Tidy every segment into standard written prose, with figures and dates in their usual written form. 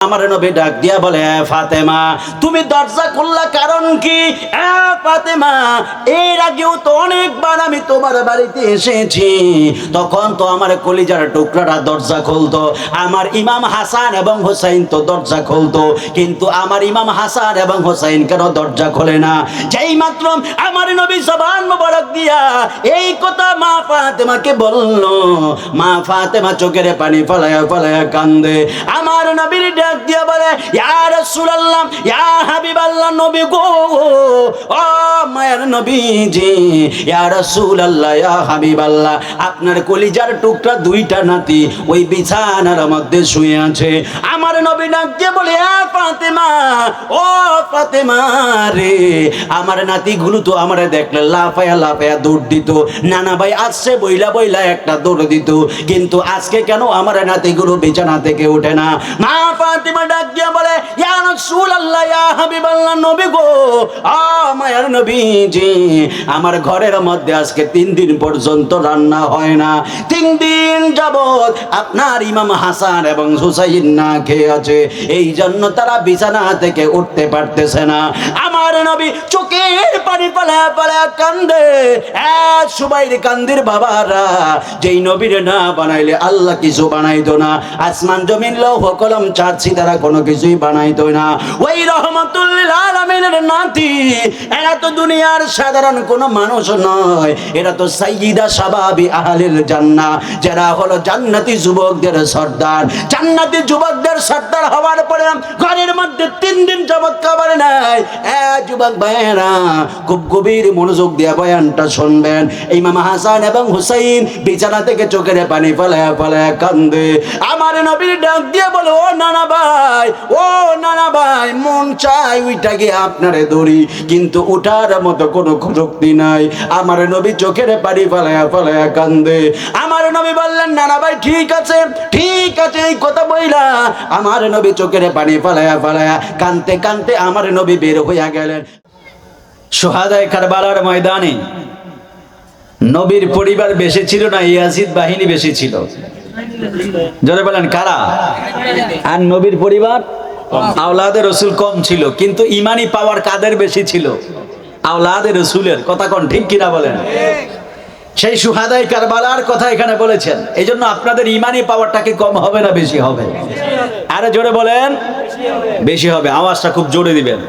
আমার নবী ডাক দিয়া বলে, ফাতেমা তুমি দরজা খুললা কারণ কি? ফাতেমা, এর আগেও তো অনেকবার আমি তোমার বাড়িতে এসেছি, তখন তো আমার কলিজার টুকরাটা দরজা খুলতো, আমার ইমাম হাসান এবং হোসেন তো দরজা খুলতো, কিন্তু আমার ইমাম হাসান এবং হোসেন কেন দরজা খোলে না? যেই মাত্র আমার নবী জবান মোবারক দিয়া এই কথা মা ফাতেমাকে বলল, মা ফাতেমা চোখের পানি ফলায়া ফলায়া কান্দে। আমার নবীর ডাক দিয়া বলে, ইয়া রাসূলুল্লাহ, ইয়া হাবিবাল্লাহ, নবী গো, ও মায়ের নবীজি, ইয়া রাসূলুল্লাহ, ইয়া হাবিবাল্লাহ, আপনার কলিজার টুকরা দুইটা নাতি ওই বিছানার মধ্যে শুয়ে আছে। আমার নবী ডাক দিয়ে বলে, ইয়া ফাতেমা, ও ফাতেমা রে, আমার নাতিগুলো তো আমারে দেখলে লাফায়া লাফায়া দৌড় দিত, নানা ভাই আসছে বইলা বইলা একটা দৌড় দিত, কিন্তু আজকে কেন আমার নাতিগুলো বিছানা থেকে ওঠে না? মা ফাতেমা ডাক দিয়ে বলে, ইয়া রাসূলুল্লাহ, ইয়া হাবিবাল্লাহ, নবী গো, আ মায়ের নবীজি, আমার ঘরের মধ্যে আজকে 3 দিন পর্যন্ত রান্না হয় না, 3 দিন যাবত আপনার ইমাম হাসান এবং হুসাইন না খেয়ে আছে, এই জন্য তারা বিছানা থেকে উঠতে পারতেছে না। আমার নবী চোখের পানি পালা পালা কান্দে। সুবাইর কান্দির বাবারা, যেই নবীর না বানাইলে আল্লাহ কিছু বানাইতো না, আসমান জমিন লৌহ কলম চাঁদছি তারা কোনো কিছুই বানাইতো না। ওই রহমাতুল লিল আলামিনের নাতি, এরা তো দুনিয়ার সাধারণ কোনো মানুষ নয়, এরা তো সাইয়্যিদা শাবাবি আহলিল জান্নাহ, যারা হলো জান্নাতি যুবকদের সর্দার। জান্নাতি যুবকদের সর্দার হওয়ার পরে ঘরের মধ্যে 3 দিন যাবত খাবার নাই। যুবক ভাইয়েরা, খুব গভীর মনোযোগ দিয়ে বয়ানটা শুনবেন। ইমাম হাসান এবং হুসাইন বিছানা থেকে চোখের পানি ফেলায়া ফেলায়া কান্দে। আমার নবীর ডাক দিয়ে বলে, ও নানা ভাই, ও নানা ভাই, মন চাই উইটা গিয়ে আপনারে ধরি, কিন্তু উঠার মতো কোনো শক্তি নাই। আমার নবী চোখের পানি ফেলায়া ফেলায়া কান্দে। আমার নবী বললেন, নানা ভাই ঠিক আছে, ঠিক আছে, এই কথা বইলা আমার নবী চোখের পানি ফেলায়া ফেলায়া কানতে কানতে আমার নবী বের হইয়া গেলেন। শুহাদায়ে কারবালার ময়দানে নবীর পরিবার বেশি ছিল না, ইয়াজিদ বাহিনী বেশি ছিল? জোরে বলেন কারা? আর নবীর পরিবার আওলাদে রসুল কম ছিল, কিন্তু ইমানি পাওয়ার কাদের বেশি ছিল? আওলাদে রসুলের। কথা কোন ঠিক কিনা বলেন? সেই শুহাদায়ে কারবালার কথা এখানে বলেছেন। এই জন্য আপনাদের ইমানি পাওয়ারটা কি কম হবে না বেশি হবে? আরে জোরে বলেন, বেশি হবে। আওয়াজটা খুব জোরে দিবেন।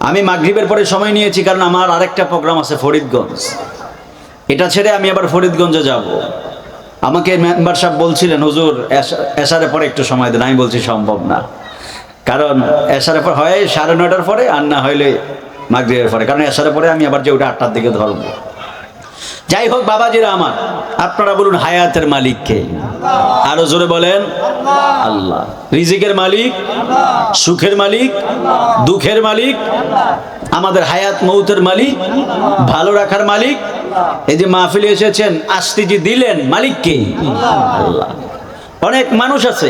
আমি মাগরিবের পরে সময় নিয়েছি, কারণ আমার আরেকটা প্রোগ্রাম আছে ফরিদগঞ্জ। এটা ছেড়ে আমি আবার ফরিদগঞ্জে যাব। আমাকে মেম্বার সাহেব বলছিলেন, হুজুর এশারের পরে একটু সময় দেন। আমি বলছি সম্ভব না, কারণ এশারের পর হয় 9:30 পরে, আর না হইলে মাগরিবের পরে, কারণ এশারের পরে আমি আবার যে ওটা 8টার দিকে ধরবো। যাই হোক বাবাজিরা আমার, আপনারা বলুন হায়াতের মালিক কে? আরো জোরে বলেন, আল্লাহ। রিজিকের মালিক, সুখের মালিক, দুঃখের মালিক, আমাদের হায়াত মৌতের মালিক, ভালো রাখার মালিক। এই যে মাহফিলে এসেছেন, আসতে যে দিলেন, মালিক কে? আল্লাহ। অনেক মানুষ আছে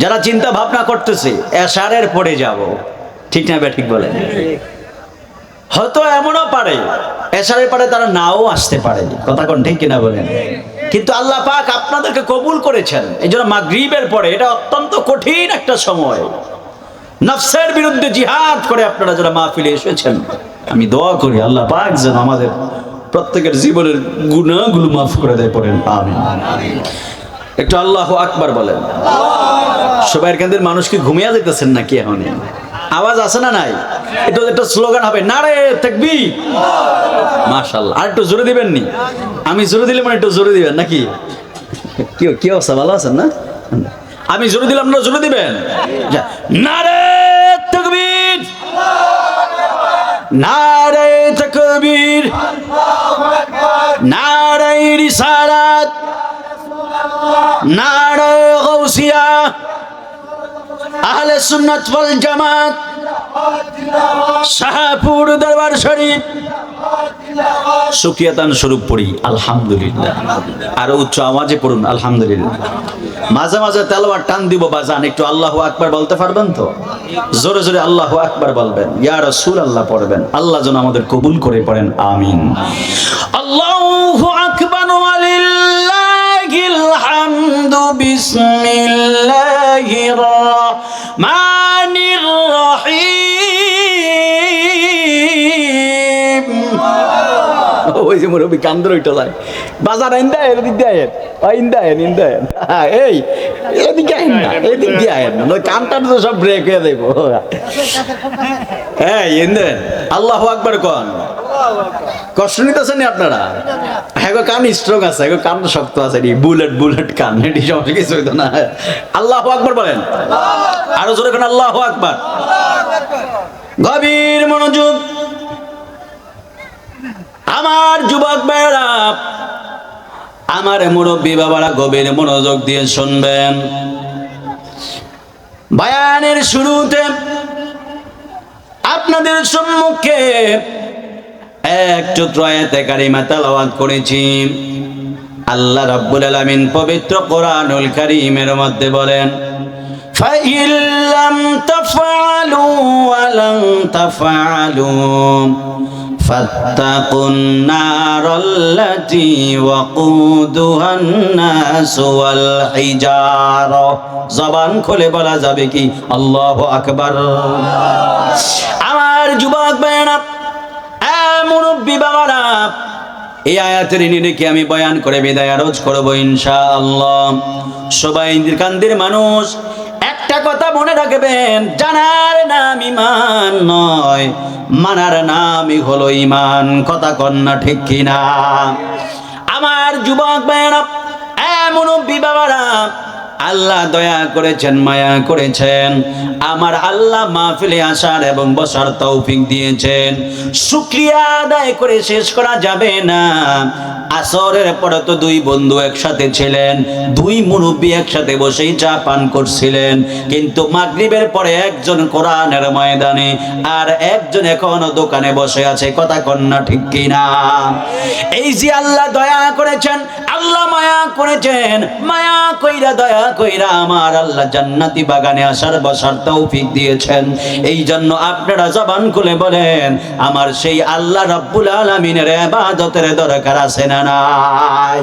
যারা চিন্তা ভাবনা করতেছে এশারের পরে যাব, ঠিক না বে ঠিক বলেন? হয়তো এমনও পারে এশারের পরে তারা নাও আসতে পারে, কথা কোন ঠিক কিনা বলেন? কিন্তু আল্লাহ পাক আপনাদেরকে কবুল করেছেন। এই জন্য মাগরিবের পরে, এটা অত্যন্ত কঠিন একটা সময়, নফসের বিরুদ্ধে জিহাদ করে আপনারা যারা মাহফিলে এসেছেন, আমি দোয়া করি আল্লাহ পাক যেন আমাদের প্রত্যেকের জীবনের গুনাহগুলো মাফ করে দেয়। পড়েন আমিন। একটু আল্লাহু আকবার বলেন। সবাইয়ের কেন্দ্রের মানুষ কি ঘুমিয়ে যেতেছেন নাকি? এখন আওয়াজ আছে না নাই? এটা একটা স্লোগান হবে, নারে তাকবীর, মাশাআল্লাহ। আর একটু জোরে দিবেন নি? আমি জোরে দিলে মানে একটু জোরে দিবেন নাকি? কি অবস্থা, ভালো আছেন না? আমি জোরে দিলাম, না জোরে দিবেন? নারে তাকবীর, নারে তাকবীর, নারে রিসালাত, নারে গাউসিয়া, আহলে সুন্নাত ওয়াল জামাত, শাহপুর দরবার শরীফ। শুকরিয়াতান স্বরূপ পড়ি আলহামদুলিল্লাহ। আর উচ্চ আওয়াজে পড়ুন আলহামদুলিল্লাহ। মাঝে মাঝে তেলাওয়াত টান দিব বাজান, একটু আল্লাহু আকবার বলতে পারবেন তো? জোরে জোরে আল্লাহু আকবার বলবেন, ইয়া রাসূলুল্লাহ পড়বেন। আল্লাহ যেন আমাদের কবুল করে, পড়েন আমিন। আল্লাহু আকবার ওয়া লিল্লাহিল হামদ। হামদু বিসমিল্লাহির রহমানির রহিম। ওই যে মুরব্বী কান্দর ওইটা যায় বাজার ইন্দা এদিক দিয়ে আয়েন ইন্দা এই এদিকে আয়েন না এদিক দিয়ে আয়েন না কানটা তো সব ব্রেক হয়ে দেব। এই ইন্দেন আল্লাহু আকবার কোন কষ্ট নিতেছেন আপনারা? হ্যাঁ কান স্ট্রং আছে, কান শক্ত আছে, বুলেট কান, এটি সমস্যা কিছু হইতো না। আল্লাহু আকবার বলেন, আরো জোরে কোন আল্লাহু আকবার। গভীর মনোযোগ আমার যুবক ভাইরা, আমার মুরব্বী বাবারা গভীর মনোযোগ দিয়ে শুনবেন। বয়ানের শুরুতে আপনাদের সম্মুখে এক টুকরো আয়াতে কারিমা তেলাওয়াত করেছি। আল্লাহ রাব্বুল আলামিন পবিত্র কোরআনুল কারীমের মধ্যে বলেন, فَإِن لَّمْ تَفْعَلُوا وَلَن تَفْعَلُوا فَاتَّقُوا النَّارَ الَّتِي وَقُودُهَا النَّاسُ وَالْحِجَارَةُ। জবান খুলে বলা যাবে কি আল্লাহু আকবার? আমার যুবক ভাইরা, মুরব্বী বাবারা, এই আয়াতের নিরিখে আমি বয়ান করে বিদায় আরজ করবো ইনশাআল্লাহ। সবাই কান্দির মানুষ একটা কথা মনে রাখবেন, জানার নাম ঈমান নয়, মানার নামই হলো ঈমান। কথা কন্যা ঠিক কিনা? আমার যুবক ভাইরা, মুরব্বী বাবারা, আল্লাহ দয়া করেছেন, মায়া করেছেন, আমার আল্লাহ মাহফিলে আসার এবং বসার তৌফিক দিয়েছেন। শুকরিয়া আদায় করে শেষ করা যাবে না। আসরের পরে তো দুই বন্ধু একসাথে ছিলেন, দুই মুরব্বী একসাথে বসেই চা পান করছিলেন, কিন্তু মাগরিবের পরে একজন কোরআনের ময়দানে আর একজন এখনো দোকানে বসে আছে। কথা কন্যা ঠিক কিনা? এই যে আল্লাহ দয়া করেছেন, আল্লাহ মায়া করেছেন, মায়া কইরা দয়া কইরা আমার আল্লাহ জান্নাতি বাগানে আসার বসার তৌফিক দিয়েছেন। এই জন্য আপনারা জবান খুলে বলেন, আমার সেই আল্লাহ রাব্বুল আলামিনের ইবাদতের দরকার আছে না নাই?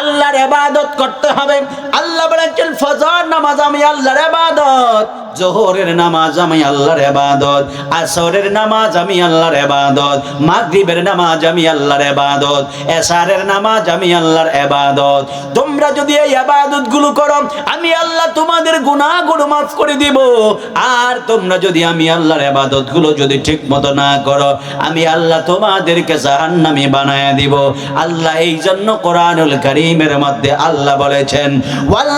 আল্লাহর ইবাদত করতে হবে। আল্লাহ বলেছেন, ফজর নামাজ আমি আল্লাহর ইবাদত, জোহরের নামাজ আমি আল্লাহর ইবাদত, আসরের নামাজ আমি আল্লাহর ইবাদত, মাগরিবের নামাজ আমি আল্লাহর ইবাদত, এশারের নামাজ আমি আল্লাহর ইবাদত। তোমরা যদি এই ইবাদতগুলো করো, আমি আল্লাহ তোমাদের গুনাহগুলো মাফ করে দিব। আর তোমরা যদি আমি আল্লাহর ইবাদতগুলো যদি ঠিকমতো না করো, আমি আল্লাহ তোমাদেরকে জাহান্নামী বানায় দিব। আল্লাহ এই জন্য কোরআনুল কারীমের মধ্যে আল্লাহ বলেছেন, ওয়াল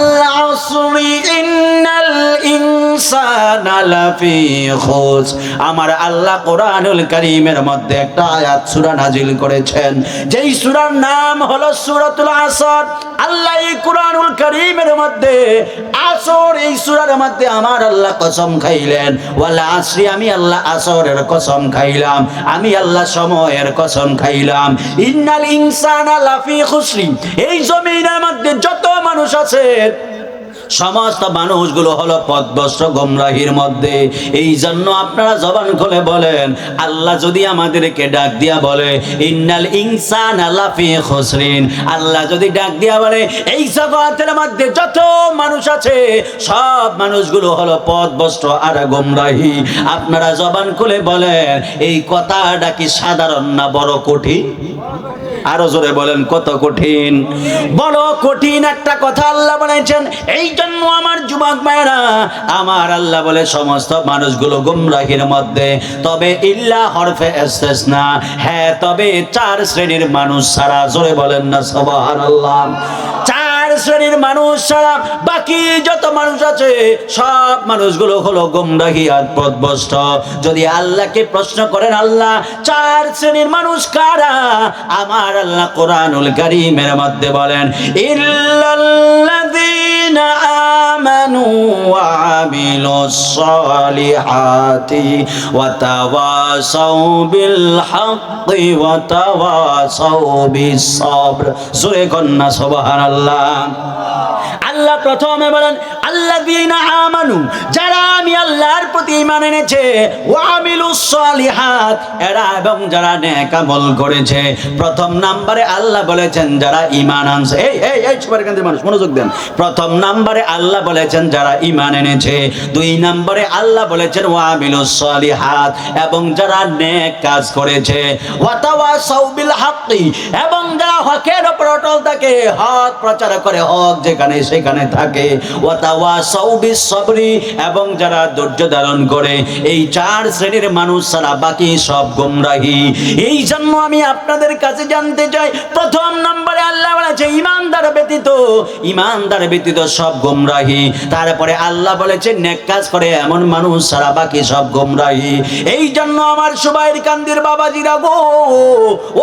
আসরি ইন্নাল ইনসানা লাফি খুস। আমার আল্লাহ কোরআনুল কারীমের মধ্যে একটা আয়াত সূরা নাজিল করেছেন, যেই সূরার নাম হলো সূরাতুল আসর। আল্লাহ এই কোরআনুল কারীমের মধ্যে আসর, এই সূরার মধ্যে আমার আল্লাহ কসম খাইলেন, ওয়াল আসরি, আমি আল্লাহ আসরের কসম খাইলাম, আমি আল্লাহ সময়ের কসম খাইলাম। ইন্নাল ইনসানা লাফি খুসরি, এই জমিনের মধ্যে যত মানুষ আছে সমস্ত মানুষগুলো হলো পথভ্রষ্ট, গোমরাহির মধ্যে। এই জন্য আপনারা জবান খুলে বলেন, আল্লাহ যদি আমাদেরকে ডাক দিয়া বলে ইন্নাল ইনসানা লাফি খুসরিন, আল্লাহ যদি ডাক দিয়া বলে এই জগতের মধ্যে যত মানুষ আছে সব মানুষগুলো হলো পথভ্রষ্ট আর গোমরাহি, আপনারা জবান খুলে বলেন, এই কথাটা কি সাধারণ না বড় কঠিন? আরো জোরে বলেন, কত কঠিন? বড় কঠিন একটা কথা আল্লাহ বলেছেন। এই জন্য আমার যুবক ভাইরা, আমার আল্লাহ বলে সমস্ত মানুষগুলো গুমরাহির মধ্যে, তবে ইল্লা হরফে ইস্তিসনা, হ্যাঁ তবে চার শ্রেণীর মানুষ ছাড়া। জোরে বলেন না সুবহানাল্লাহ। চার শ্রেণীর মানুষ ছাড়া বাকি যত মানুষ আছে সব মানুষগুলো হলো গুমরাহি আর পথভ্রষ্ট। যদি আল্লাহকে প্রশ্ন করেন, আল্লাহ চার শ্রেণীর মানুষ কারা? আমার আল্লাহ কোরআনুল কারীমের মধ্যে বলেন, ইল্লাল্লাযীনা আমানু ওয়া আমিলুস সালিহাতি ওয়া তাওয়াসাউ বিল হাক্কি ওয়া তাওয়াসাউ বিস সাবর। জোরে কন্না সুবহানাল্লাহ। আল্লাহ প্রথমে বলেন আল্লাযীনা আমানু, যারা আমি আল্লাহর প্রতি ঈমান এনেছে, ওয়া আমিলুস সালিহাত, এরা এবং যারা নেক আমল করেছে। প্রথম নম্বরে আল্লাহ বলেছেন যারা ঈমান আনছে। এই সুপারকান্তের মানুষ মনোযোগ দেন। প্রথম নম্বরে আল্লাহ বলেছেন যারা ঈমান এনেছে। দুই নম্বরে আল্লাহ বলেছেন ওয়া আমিলুস সালিহাত, এবং যারা নেক কাজ করেছে। ওয়া তাওয়াসাউ বিল হাক্কি, এবং যারা হকের উপর অটল থাকে, হক প্রচার করে, হক যেখানে সেখানে থাকে। ওয়া তাওয়াসাউ বিস সাবরি, এবং যারা ধৈর্য ধারণ করে। এই চার শ্রেণীর মানুষ ছাড়া বাকি সব গোমরাহি। এই জন্য আমি আপনাদের কাছে জানতে চাই, প্রথম নম্বরে আল্লাহ বলেছে ইমানদার ব্যতীত সব গোমরাহি। তারপরে আল্লাহ বলেছে নেক কাজ করে এমন মানুষ ছাড়া বাকি সব গোমরাহি। এই জন্য আমার সুবাইর কান্দির বাবাজিরা গো,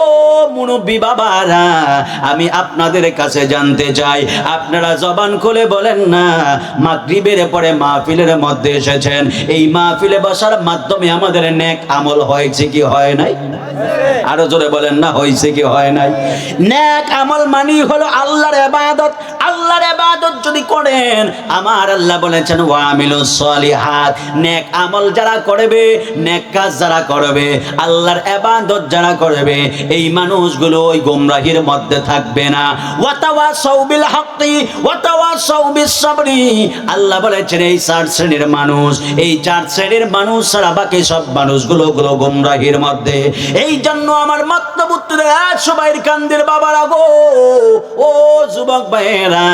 ও মুরব্বি বাবারা, আমি আপনাদের কাছে জানতে চাই, আপনারা জবান খুলে বলেন না, মাগরিবের পরে মাহফিলের মধ্যে এসেছেন, এই মাহফিলে বসার মাধ্যমে আমাদের নেক আমল হয়েছে কি হয় নাই? আরো জোরে বলেন না, হয়েছে কি হয় নাই? নেক আমল মানি হলো আল্লাহর ইবাদত। আল্লাহর ইবাদত যদি করেন, আমার আল্লাহ বলেছেন ওয়া আমিলুস সালিহাত, নেক আমল যারা করবে, নেক কাজ যারা করবে, আল্লাহর ইবাদত যারা করবে, এই মানুষগুলো ওই গোমরাহির মধ্যে থাকবে না। ওয়া তাওয়াসাউ বিল হাক্কি ওয়া তাওয়াসাউ বিস সাবরি, আল্লাহ বলেছেন এই চার শ্রেণীর মানুষ, এই চার শ্রেণীর মানুষ ছাড়া বাকি সব মানুষগুলো গোমরাহির মধ্যে। এই জন্য আমার মতলবুত্তরে সবাই কান্দের বাবারা গো, ও যুবক ভাইয়েরা,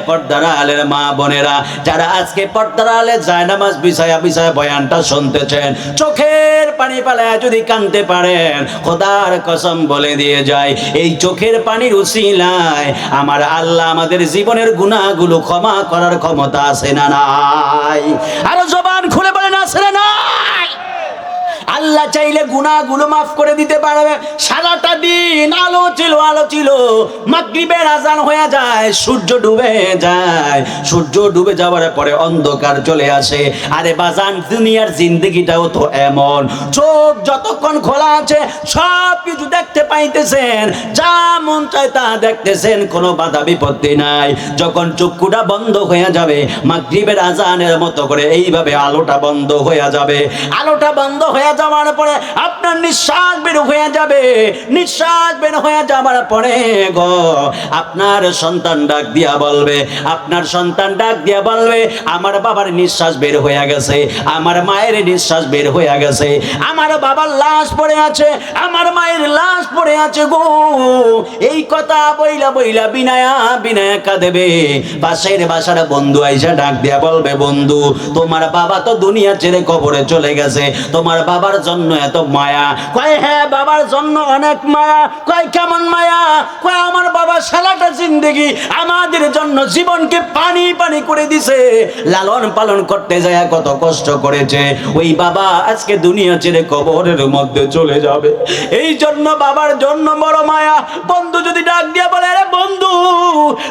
পর্দার আলের মা বোনেরা, যারা আজকে পর্দার আলে জায়নামাজ বিছায়া বয়ানটা শুনতেছেন, চোখের পানি পালায় যদি কাঁদতে পারেন, খোদার কসম বলে দিয়ে যায়, এই চোখের পানির উসিলায় আমার আল্লাহ আমাদের জীবনের গুনাহগুলো ক্ষমা করার ক্ষমতা আছে না নাই? আরো জবান খুলে বলেন আছে না নাই? আল্লাহ চাইলে গুনাহগুলো মাফ করে দিতে পারবে। সারাটা দিন আলো ছিল, মাগরিবের আজান হয়ে যায়, সূর্য ডুবে যাওয়ার পরে অন্ধকার চলে আসে। আরে বাজান, দুনিয়ার জিন্দেগিটাও তো এমন, চোখ যতক্ষণ খোলা আছে সব কিছু দেখতে পাইতেছেন, যা মন চায় তা দেখতেছেন, কোনো বাধা বিপত্তি নাই। যখন চক্ষুটা বন্ধ হয়ে যাবে, মাগরিবের আজানের মতো করে এইভাবে আলোটা বন্ধ হয়ে যাবে। আলোটা বন্ধ হয়ে যাওয়ার পরে আপনার নিঃশ্বাস বের হয়ে যাবে। নিঃশ্বাস বের হয়ে যাওয়ার পরে গো, আপনার সন্তান ডাক দিয়া বলবে, আমার বাবার নিঃশ্বাস বের হয়ে গেছে, আমার মায়ের নিঃশ্বাস বের হয়ে গেছে, আমার বাবার লাশ পড়ে আছে, আমার মায়ের লাশ পড়ে আছে গো। এই কথা বইলা বিনায়া কাঁদেবে। পাশের বাসার বন্ধু আইসা ডাক দিয়া বলবে, বন্ধু, তোমার বাবা তো দুনিয়া ছেড়ে কবরে চলে গেছে, তোমার বাবার জন্য এত মায়া। কয় হ্যাঁ, বাবার জন্য অনেক মায়া। কয় কেমন মায়া? কয় আমার বাবা সারাটা জিন্দেগি আমাদের জন্য জীবনকে পানি করে দিছে, লালন পালন করতে যায় কত কষ্ট করেছে, ওই বাবা আজকে দুনিয়া ছেড়ে কবরের মধ্যে চলে যাবে। এই জন্য বাবার জন্য বড় মায়া। বন্ধু যদি ডাক দিয়া বলে, আরে বন্ধু,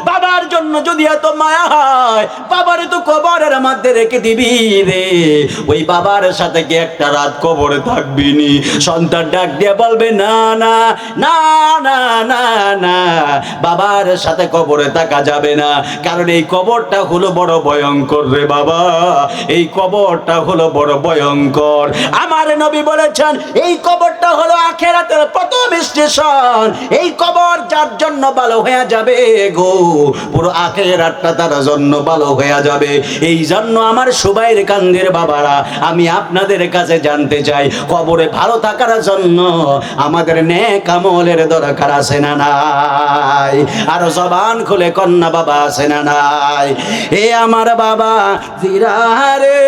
বাবার জন্য যদি এত মায়া হয়, বাবার তো কবরের মধ্যে রেখে দিবি রে, ওই বাবার সাথে কি একটা রাত কবরে থাকবি নি? সন্তান ডাক দিয়ে বলবে, না না না না না না, বাবার সাথে কবরে থাকা যাবে না, কারণ এই কবরটা হলো বড় ভয়ঙ্কর রে বাবা, এই কবরটা হলো বড় ভয়ঙ্কর। আমার নবী বলেছেন এই কবরটা হলো আখিরাতের প্রথম স্টেশন। এই কবর যার জন্য ভালো হয়ে যাবে গো, পুরো আখিরাতটা তার জন্য ভালো হয়ে যাবে। এই জন্য আমার সুবাইর কান্দের বাবারা, আমি আপনাদের কাছে জানতে চাই, কবরে ভালো থাকার জন্য আমাদের নেক আমলের দরকার আছে না নাই? আর জবান খুলে কন্যা বাবা আছে না নাই? এ আমার বাবা জিরারে,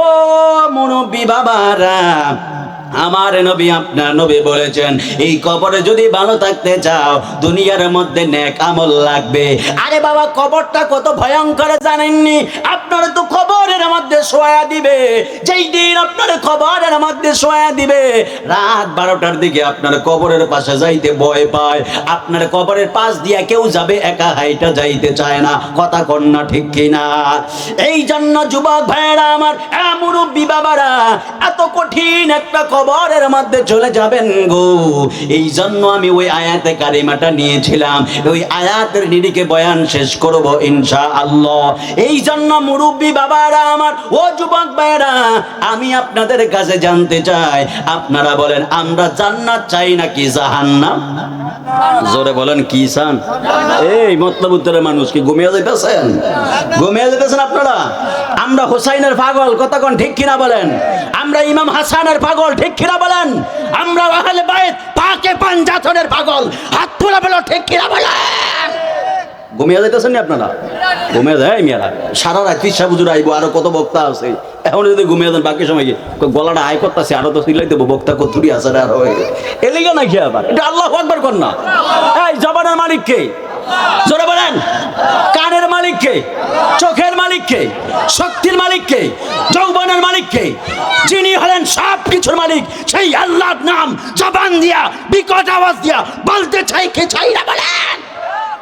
ও মুরব্বি বাবারা, আমার নবী, আপনার নবী বলেছেন এই কবরে যদি ভালো থাকতে চাও, দুনিয়ার মধ্যে নেক আমল লাগবে। আরে বাবা, কবরটা কত ভয়ঙ্কর জানেননি? আপনার তো কবরের মধ্যে শোয়া দিবে, যেই দিন আপনার কবরের মধ্যে শোয়া দিবে, রাত 12টার দিকে আপনার কবরের পাশে যাইতে ভয় পায়। আপনার কবরের পাশ দিয়ে কেউ যাবে, একা হাইটা যাইতে চায় না। কথা কন্যা ঠিক কিনা? এই জন্য যুবক ভাইয়েরা আমার, মুরব্বি বাবারা, এত কঠিন একটা কবর কবরের মধ্যে চলে যাবেন গো। এই জন্য আমি ওই আয়াতে কারিমাটা নিয়েছিলাম, ওই আয়াতের নিরিখে বয়ান শেষ করব ইনশাআল্লাহ। এই জন্য মুরব্বী বাবারা আমার, ও যুবক ভাইরা, আমি আপনাদের কাছে জানতে চাই, আপনারা বলেন আমরা জান্নাত চাই নাকি জাহান্নাম? জোরে বলেন কি চান? এই মতলব উত্তরের মানুষ কি ঘুমিয়ে যাইতেছেন? ঘুমিয়ে যাইতেছেন আপনারা? আমরা হুসাইনের পাগল, কথা কোন ঠিক কিনা বলেন? আমরা ইমাম হাসানের পাগল, ঠিক কিনা বলেন? আমরা আহলে বাইত পাকে পাঞ্জাতনের পাগল, হাত তোলা বলো ঠিক কিনা বলেন? ঘুমিয়ে যাইতেছেন নি আপনারা? ঘুমিয়ে যায় মেয়েরা, সারা রাত পিসা বুঝুর আইবো, আরো কত বক্তা আছে, এখন যদি ঘুমিয়ে যান বাকি সময় গলাটা হাই করতেছে, আরো তো সিলাই দেবো, বক্তা কতুরি আছে আরো এলিগে নাকি আবার? এটা আল্লাহু আকবার কর না। এই জবানের মালিক কে? জোরে বলেন। কানের মালিক কে? চোখের মালিক কে? শক্তির মালিক কে? যৌবনের মালিক কে? যিনি হলেন সব কিছুর মালিক, সেই আল্লাহর নাম জবান দিয়া বিকট আওয়াজ দিয়া বলতে চাই কে চাই না বলেন?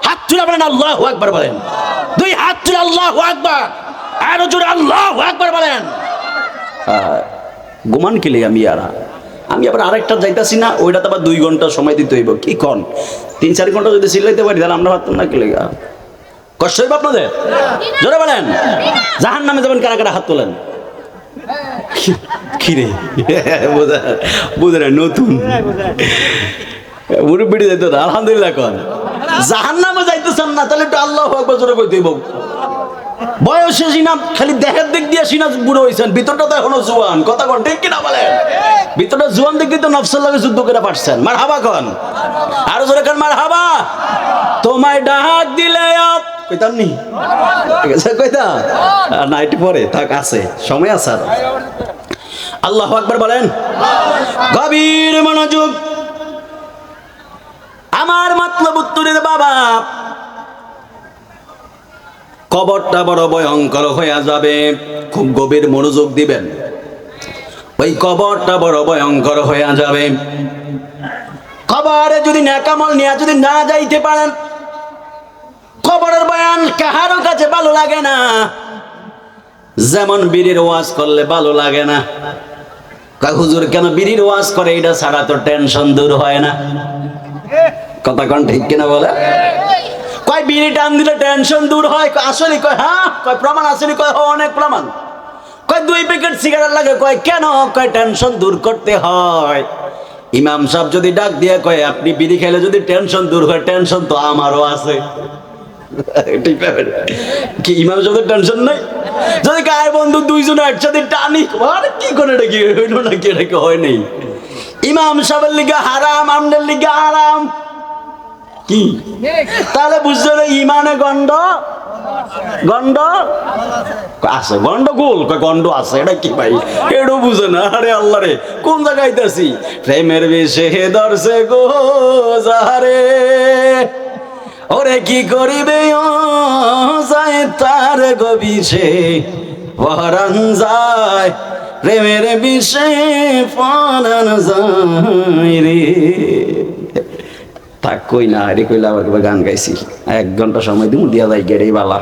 হাত তুলে বলেন আল্লাহু আকবার বলেন। দুই হাত তুলে আল্লাহু আকবার, আরো জোরে আল্লাহু আকবার বলেন। গুমান কিলে আমি আবার আরেকটা যাইতাছি না, ওইটা তো আবার 2 ঘন্টা সময় দিতে হইব। কি কন 3-4 ঘন্টা যদি চিল্লাইতে পারি তাহলে আমরা পারতাম না কিলে? কষ্ট হইব আপনাদের? জোরে বলেন। জাহান্নামে যাবেন কারা কারা হাত তোলেন? কিরে বুঝে না, নতুন মুরব্বিটি যাইতো না, আলহামদুলিল্লাহ কন। জাহান্নামে যাইতেছেন না, তাহলে একটু আল্লাহু আকবার জোরে কইতে হইব। বয়সে সিনা খালি দেহের দিক দিয়ে সিনা বুড়ো হয়েছেন, ভিতরটা তো এখনো জোয়ান, কথা কন ঠিক কিনা বলেন? ভিতরটা জোয়ান দিক দিয়ে তো নফসের লাগে যুদ্ধ করে পারছেন। মারহাবা কন, আরো জোরে কন মারহাবা। তোমায় ডাক দিলে কইতাম নি, ঠিক আছে কইতাম না, একটু পরে থাক, আছে সময় আছে আর। আল্লাহু আকবার বলেন। গভীর মনোযোগ আমার মতলব উত্তরের বাবা। কবরটা বড় ভয়ঙ্কর হয়ে যাবে, খুব গভীর মনোযোগ দিবেন। ওই কবরটা বড় ভয়ঙ্কর হয়ে যাবে। কবরে যদি নেকামল নিয়ে যদি না যাইতে পারেন, কবরের বয়ান কাহারও কাছে ভালো লাগে না। যেমন বিড়ির ওয়াজ করলে ভালো লাগে না, কয় হুজুর কেন বিড়ির ওয়াজ করে, এটা ছাড়া তো টেনশন দূর হয় না। কথা কোন ঠিক কিনা বলে? কয় বিড়ি টান দিলে টেনশন দূর হয়, আসলে কয় হ্যাঁ, কয় প্রমাণ আসলে, কয় অনেক প্রমাণ। কয় 2 প্যাকেট সিগারেট লাগে, কয় কেন, কয় টেনশন দূর করতে হয়। ইমাম সাহেব যদি ডাক দিয়ে কয় আপনি বিড়ি খেলে যদি টেনশন দূর হয়, টেনশন তো আমারও আছে। ঠিক কি ইমাম সাহেবের টেনশন নাই? যদি গায়ের বন্ধু 2 জনে একসাথে টানি, আরে কি করে এটা কি হইল নাকি, এটা কি হয় নাই? ইমাম সাহেবের লিগা হারাম, আমনের লিগা হারাম। কি তাহলে বুঝছো না ইমানে গন্ড গন্ড আছে, গন্ডগোল গন্ড আছে, এটা কি ভাই এটাও বুঝে না? আরে আল্লাহ রে, কোন জায়গায় আছি? প্রেমের বেশে ধরছে গো যারে, ওরে কি করিবে ও যায় তার গবিষে পরাণ যায়, প্রেমের বিষে পরাণ যায় রে। থাক কই না, আরে কইলা আবার গান গাইছি, 1 ঘন্টা সময় দিমু, দিয়া যাই গেড়ে বালা।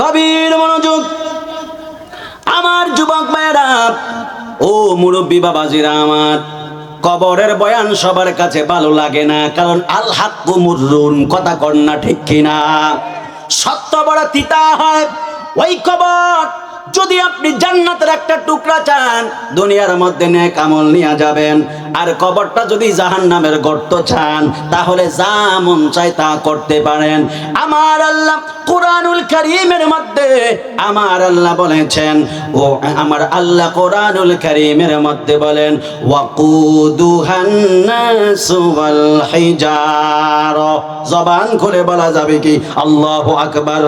গভীর মনোযোগ আমার যুবক ভাইরা, ও মুরব্বী বাবাজিরা আমার, কবরের বয়ান সবার কাছে ভালো লাগে না, কারণ আল হাক্কু মুররুন, কথা কর না ঠিক কিনা? সত্য বড় তিতা হয়। ওই কবর যদি আপনি জান্নাতের একটা টুকরা চান, দুনিয়ার মধ্যে নেক আমল নিয়ে যাবেন, আর কবরটা যদি জাহান্নামের গর্ত চান, তাহলে যা মন চায় তা করতে পারেন। আমার আল্লাহ কুরআনুল কারীমের মধ্যে আমার আল্লাহ বলেছেন, ও আমার আল্লাহ কুরআনুল কারীমের মধ্যে বলেন, ওয়াকুদুহান নাসু ওয়াল হিজারা। জবান খুলে বলা যাবে কি আল্লাহু আকবার?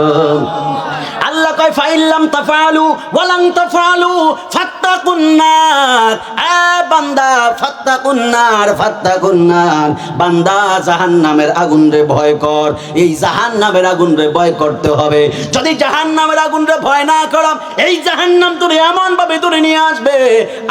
আল্লাহ কয় ফাইল্লাম তাফআলু ওয়ালান তাফআলু ফাত্তাকুন নার। এ বান্দা ফাত্তাকুন নার, ফাত্তাকুন নার, বান্দা জাহান্নামের আগুন রে ভয় কর। এই জাহান্নামের আগুন রে ভয় করতে হবে। যদি জাহান্নামের আগুন রে ভয় না করো, এই জাহান্নাম তোরে এমন ভাবে ধরে নিয়ে আসবে।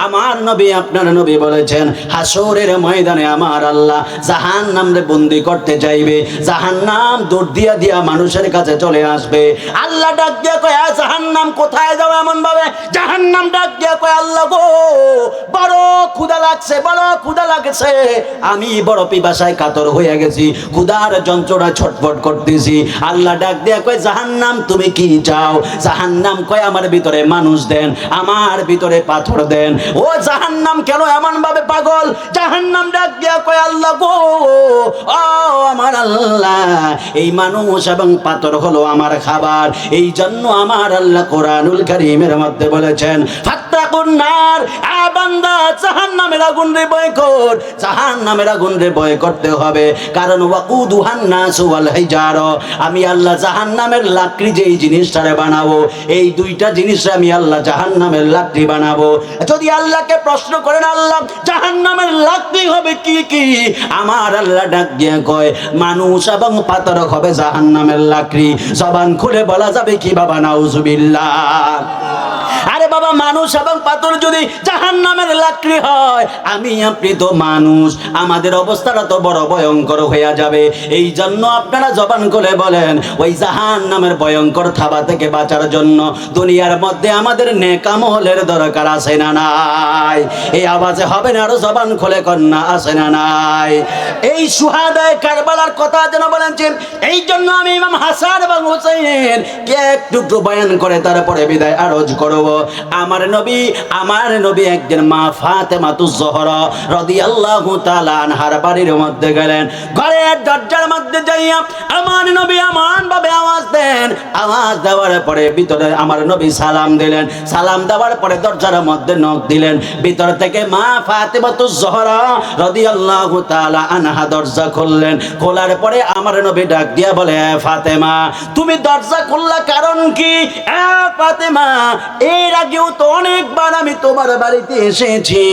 আমার নবী, আপনার নবী বলেছেন, হাসরের ময়দানে আমার আল্লাহ জাহান্নাম রে বন্দি করতে চাইবে। জাহান্নাম দৌড় দিয়া দিয়া মানুষের কাছে চলে আসবে। আল্লাহ ডাক দিয়া কয়, জাহান্নাম কোথায় যাও এমন ভাবে জাহান্নাম ডাক দিয়া কয় আল্লাহ গো বড় ক্ষুধা লাগছে, বড় ক্ষুধা লাগছে, আমি বড় পিপাসায় কাতর হয়ে গেছি, ক্ষুধার যন্ত্রণা ছটফট করতেছি। আল্লাহ ডাক দিয়া কয় জাহান্নাম তুমি কি চাও? জাহান্নাম কয় আমার ভিতরে মানুষ দেন, আমার ভিতরে পাথর দেন। ও জাহান্নাম কেন এমন ভাবে পাগল? জাহান্নাম ডাক দিয়া কয় আল্লাহ গো ও আমার আল্লাহ এই মানুষ এবং পাথর হলো আমার খাবার, এই জন্য আমার আল্লাহ কোরআনুল কারীমের মধ্যে বলেছেন ফাত্তাকুন নার, আ বান্দা জাহান্নামের আগুন রে ভয় কর, জাহান্নামের আগুন রে ভয় করতে হবে। কারণ ওয়াকুদুহান নাসু ওয়াল হিজারা, আমি আল্লাহ জাহান্নামের লাকড়ি যেই জিনিসটারে বানাবো, এই দুইটা জিনিস আমি আল্লাহ জাহান্নামের লাকড়ি বানাবো। যদি আল্লাহকে প্রশ্ন করেন আল্লাহ জাহান্নামের লাকড়ি হবে কি কি, আমার আল্লাহ ডাক দিয়ে কয় মানুষ এবং পাথর হবে জাহান্নামের লাকড়ি। জবান খুলে বলা যাবে কি বাবা নাউজুবিল্লাহ? আরে বাবা মানুষ এবং পাথর যদি জাহান্নামের লাকড়ি হয়, আমি আপনি তো মানুষ, আমাদের অবস্থাটা তো বড় ভয়ঙ্কর হয়ে যাবে। এই জন্য আপনারা জবান খুলে বলেন ওই জাহান্নামের ভয়ঙ্কর থাবা থেকে বাঁচার জন্য দুনিয়ার মধ্যে আমাদের নেক আমলের দরকার আছে না নাই? এই আওয়াজে হবে না আরো জবান খুলে কন্যা আছে না নাই? এই সুহাদায়ে কারবালার কথা যেন বলেন যে এই জন্য আমি ইমাম হাসান এবং হুসাইন কে একটু বয়ান করে তারপরে বিদায় আরজ করব। আমার নবী একদিন মা ফাতেমাতুজ জোহরা রাদিয়াল্লাহু তাআলা আনহার বাড়ির মধ্যে গেলেন। ঘরের দরজার মধ্যে যাইয়া আমার নবী এমন ভাবে আওয়াজ দেন, আওয়াজ দেওয়ার পরে ভিতরে আমার নবী সালাম দিলেন, সালাম দেওয়ার পরে দরজার মধ্যে নক দিলেন। ভিতর থেকে মা ফাতেমাতুজ জোহরা রাদিয়াল্লাহু তাআলা আনহা দরজা খুললেন। খোলার পরে আমার নবী ডাক দিয়া বলে ফাতেমা তুমি দরজা খুললা কারণ কি? ফাতেমা এর আগেও তো অনেকবার আমি তোমার বাড়িতে এসেছি,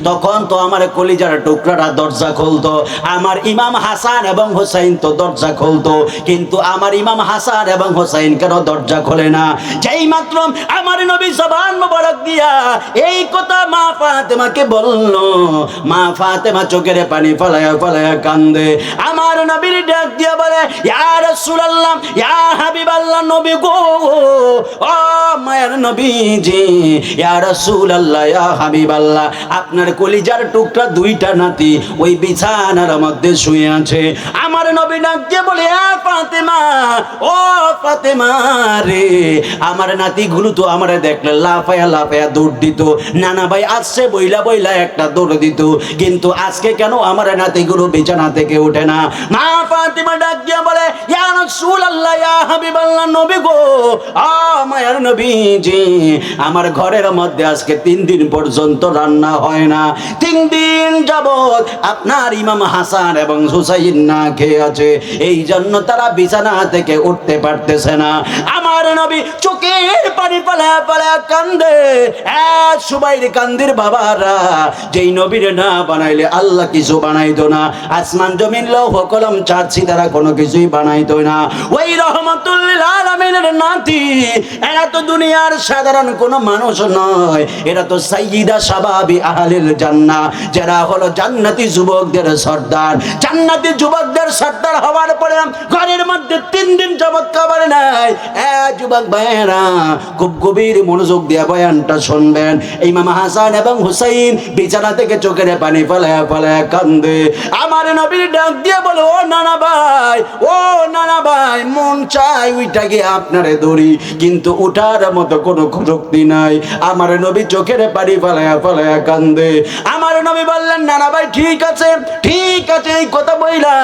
তখন তো আমার কলিজার টুকরাটা দরজা খুলতো, আমার ইমাম হাসান এবং হোসেন তো দরজা খুলতো, কিন্তু আমার ইমাম হাসান এবং হোসেন কেন দরজা খোলে না? যেই মাত্র আমার নবী জবান মোবারক দিয়া এই কথা মা ফাতেমাকে বলল, মা ফাতেমা চোখের পানি ফলায়া ফলায়া কান্দে। আমার নবীর ডাক দিয়া বলে ইয়া রাসূলুল্লাহ ইয়া হাবিবাল্লাহ নবী গো ও মায়ের নবীজি ইয়া রাসূলুল্লাহ ইয়া হাবিবাল্লাহ আপনার কলিজার টুকরা দুইটা নাতি ওই বিছানার মধ্যে শুয়ে আছে। আমার নবী ডাক দিয়ে বলে ফাতেমা ও ফাতেমা রে আমার নাতিগুলো তো আমারে দেখলে লাফায়া লাফায়া দৌড় দিত, নানা ভাই আসছে বইলা বইলা একটা দৌড় দিত, কিন্তু আজকে কেন আমার নাতিগুলো বিছানা থেকে ওঠে না? মা ফাতেমা ডাক দিয়ে বলে ইয়া রাসূলুল্লাহ ইয়া হাবিবাল্লাহ নবী গো আ মায়ের নবীজি আমার ঘরের মধ্যে আজকে 3 দিন পর্যন্ত রান্না হয় না, 3 দিন যাবত আপনার ইমাম হাসান এবং হুসাইন না খেয়ে আছে, এই জন্য তারা বিছানা থেকে উঠতে পারতেছে না। আমার নবী চোখের পানি ফেলা ফেলা কান্দে। সুবাইর কান্দির বাবারা যেই নবীর না বানাইলে আল্লাহ কিছু বানাইতো না, আসমান জমিন লৌহ কলম চাচ্ছি তারা কোনো কিছুই বানাইতো না। ওই রহমাতুল লিল আলামিনের নাতি এরা তো দুনিয়ার সাধারণ কোনো মানুষ নয়, এরা তো সাইয়্যিদা শাবাবি আহলিল জান্নাহ, যারা হলো জান্নাতি যুবকদের সর্দার। জান্নাতি যুবকদের সর্দার হওয়ার পরে ঘরের মধ্যে 3 দিন যাবত খাবার নাই। যুবক ভাইয়েরা খুব গভীর মনোযোগ দিয়ে বয়ানটা শুনবেন। ইমাম হাসান এবং হুসাইন বিছানা থেকে চোখের পানি ফেলায়া ফেলায়া কান্দে। আমার নবীর ডাক দিয়ে বলে ও নানা ভাই মন চাই ওইটা গিয়ে আপনারে ধরি, কিন্তু উঠার মতো কোনো শক্তি নাই। আমার নবী চোখের পানি ফেলায়া ফেলায়া কান্দে। আমার নবী বললেন নানা ভাই ঠিক আছে এই কথা বইলা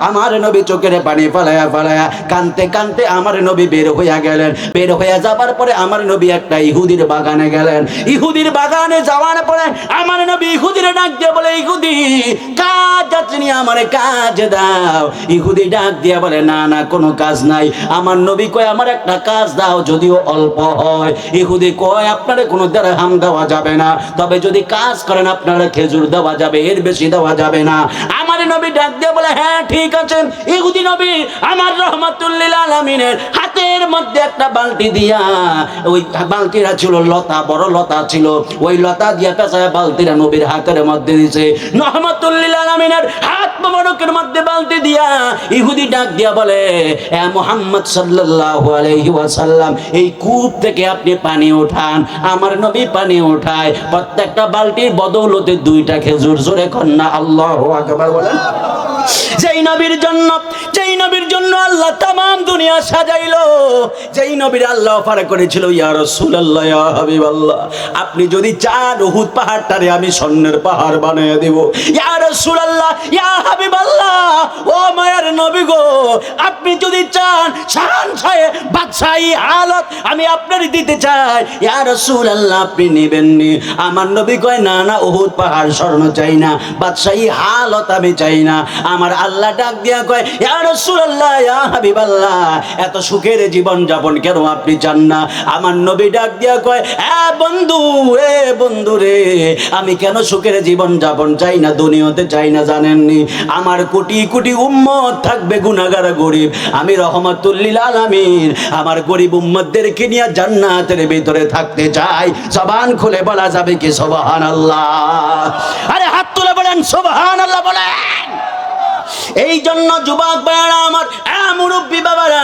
আমার নবী চোখের পানি ফেলায়া ফেলায়া কানতে কানতে আমার নবী বের হইয়া গেলেন। বের হইয়া যাবার পরে আমার নবী একটা ইহুদির বাগানে গেলেন। ইহুদির বাগানে যাওয়ার পরে আমার নবী ইহুদির ডাক দিয়ে বলে ইহুদি কাজ যাচ্ছে নি আমারে কাজ দাও। ইহুদি ডাক দিয়ে বলে না কোনো কাজ নাই। আমার নবী কয় আমার একটা কাজ দাও যদিও অল্প হয়। হয়। ইহুদি কয় আপনারা কোনো দিরহাম দেওয়া যাবে না, তবে যদি কাজ করেন আপনারা খেজুর দেওয়া যাবে, এর বেশি দেওয়া যাবে না। আমার নবী ডাক দিয়ে বলে হ্যাঁ ঠিক আছে। ইহুদি নবী আমার রহমাতুল লিল আলামিনের হাতের মধ্যে একটা বালতি দিয়া, ওই বালতিটা ছিল লতা, বড় লতা ছিল, ওই লতা দিয়া পেঁচায় বালতিটা নবীর হাতের মধ্যে দিছে। রহমাতুল লিল আলামিনের হাত মোবারকের মধ্যে বালতি দিয়া ইহুদি ডাক দিয়া বলে এ মুহাম্মদ সাল্লাল্লাহু আলাইহি ওয়াসাল্লাম, এই কূপ থেকে আপনি পানি উঠান। আমার নবী পানি উঠায়, প্রত্যেকটা বালতির বদৌলতে 2টা খেজুর। জোরে কন্না আল্লাহু আকবার বলেন। যেই নবীর জন্য আল্লাহ তামাম দুনিয়া সাজাইলো, যেই নবীর আল্লাহ অফার করেছিল ইয়া রাসূলুল্লাহ ইয়া হাবিবাল্লাহ, আপনি যদি চান উহুদ পাহাড়টারে আমি স্বর্ণের পাহাড় বানিয়ে দেব। ইয়া রাসূলুল্লাহ ইয়া হাবিবাল্লাহ, ও মায়ের নবী গো, আপনি যদি চান শাহনশাহে বাদশাহী হালত আমি আপনার দিতে চাই। ইয়া রাসূলুল্লাহ আপনি নেবেন নি? আমার নবী কয় না না, উহুদ পাহাড় স্বর্ণ চাই না, বাদশাহী হালত আমি চাই না। আমার আল্লাহ ডাক দিয়া কয় ইয়া রাসূলুল্লাহ ইয়া হাবিবাল্লাহ, এত সুখের জীবন যাপন কেন আপনি চান না? আমার নবী ডাক দিয়া কয় এ বন্ধু রে, আমি কেন সুখের জীবন যাপন চাই না, দুনিয়াতে চাই না জানেননি? আমার কোটি কোটি উম্মত থাকবে গুনাহগার গরিব, আমি রহমাতুল লিল আলামিন আমার গরিব উম্মতদেরকে নিয়ে জান্নাতের ভিতরে থাকতে চাই। জবান খুলে বলা যাবে কি সুবহানাল্লাহ? আরে হাত তুলে বলেন সুবহানাল্লাহ বলেন। এই জন্য যুবক ভাইরা আমার, মুরব্বী বাবারা,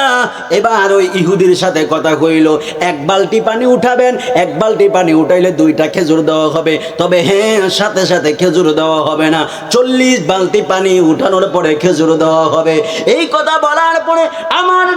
এবার ওই ইহুদির সাথে কথা কইল, 1 বালতি পানি উঠাবেন, 1 বালতি পানি উঠাইলে 2টা খেজুর দেওয়া হবে, তবে হ্যাঁ সাথে সাথে খেজুর দেওয়া হবে না, 40 বালতি পানি উঠানোর পরে খেজুর দেওয়া হবে। এই কথা বলার পরে আমার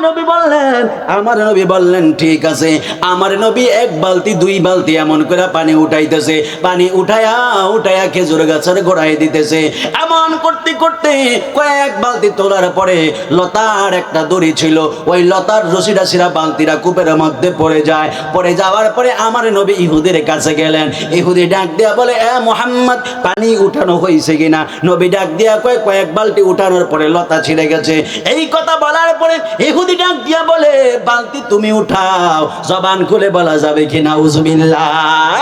নবী বললেন ঠিক আছে। আমার নবী 1 বালতি 2 বালতি এমন করে পানি উঠাইতেছে, পানি উঠায়া খেজুর গাছের গোড়ায় দিতেছে। এমন করতে করতে কয়েক বালতি তোলার পরে লতার একটা দড়ি ছিল, ওই লতার রশিটা সিরা বালতিটা কূপের মধ্যে পড়ে যায়। পড়ে যাওয়ার পরে আমার নবী ইহুদির কাছে গেলেন। ইহুদি ডাক দিয়া বলে এ মুহাম্মদ, পানি উঠানো হয়েছে কিনা? নবী ডাক দিয়া কয়েক বালতি উঠানোর পরে লতা ছিঁড়ে গেছে। এই কথা বলার পরে ইহুদি ডাক দিয়া বলে বালতি তুমি উঠাও। জবান খুলে বলা যাবে কি নাউজুবিল্লাহ?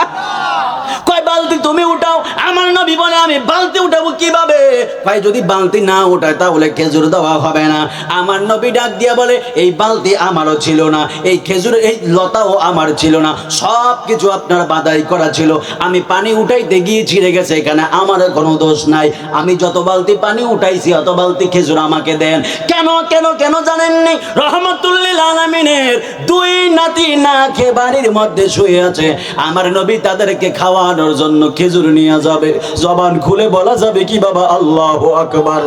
বালতি তুমি উঠাও। আমার নবী বলে আমি বালতি উঠাবো কিভাবে? ভাই যদি বালতি না উঠায় তাহলে খেজুর দেওয়া হবে না। আমার নবী ডাক দিয়া বলে এই বালতি আমারও ছিল না, এই খেজুর এই লতাও আমার ছিল না, সব কিছু আপনার বাদাই করা ছিল। আমি পানি উঠাইতে গিয়ে ছিঁড়ে গেছে, এখানে আমার কোনো দোষ নাই। আমি যত বালতি পানি উঠাইছি অত বালতি খেজুর আমাকে দেন। কেন কেন কেন জানেননি? রহমাতুল লিল আলামিনের 2 নাতি না খেয়ে বাড়ির মধ্যে শুয়ে আছে। আমার নবী তাদেরকে খাওয়ানোর জন্য খেজুর নিয়ে যাবে। জবান খুলে বলা যাবে কি বাবা? আল্লাহু আকবার।